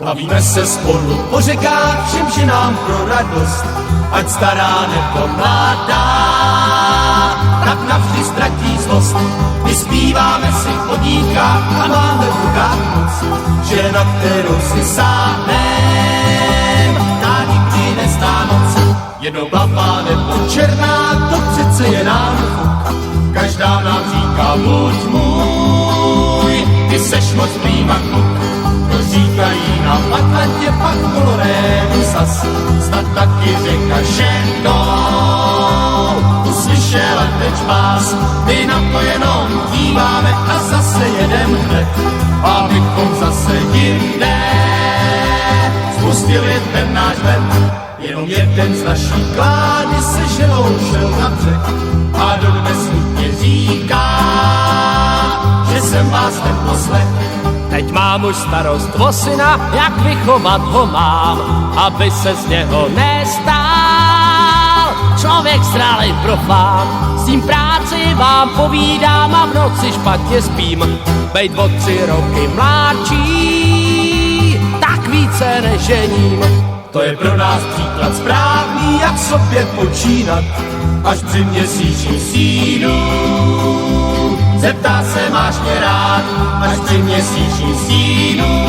Bavíme se spolu po řekách, všem ženám pro radost, ať stará nebo mladá, tak navždy ztratí zlost. My zpíváme si o dívkách a máme v rukách moc, žena, kterou si sáhnem, ta nikdy nezná noc. Jednoblavá nebo černá, to přece je nám fuk, každá nám říká buď můj, ty seš moc prýma kluk. To říkají na Atlantě, pak Kolorédu zas, snad taky řeka ženou. Uslyšela teď vás, my na to jenom díváme a zase jedem hned, abychom zase jinde spustili ten náš let. Jenom jeden z naší klády se ženou šel na břeh a dodnes smutně říká, že jsem vás neposlech. Teď mám už starost o syna, jak vychovat ho mám, aby se z něho nestál člověk zralej profán. S tím práci vám povídám a v noci špatně spím. Bejt o 3 roky mladší, tak více nežením. To je pro nás příklad správný, jak sobě počínat, až při měsíční sínu. Zeptá se, máš mě rád, až při měsíční sínu.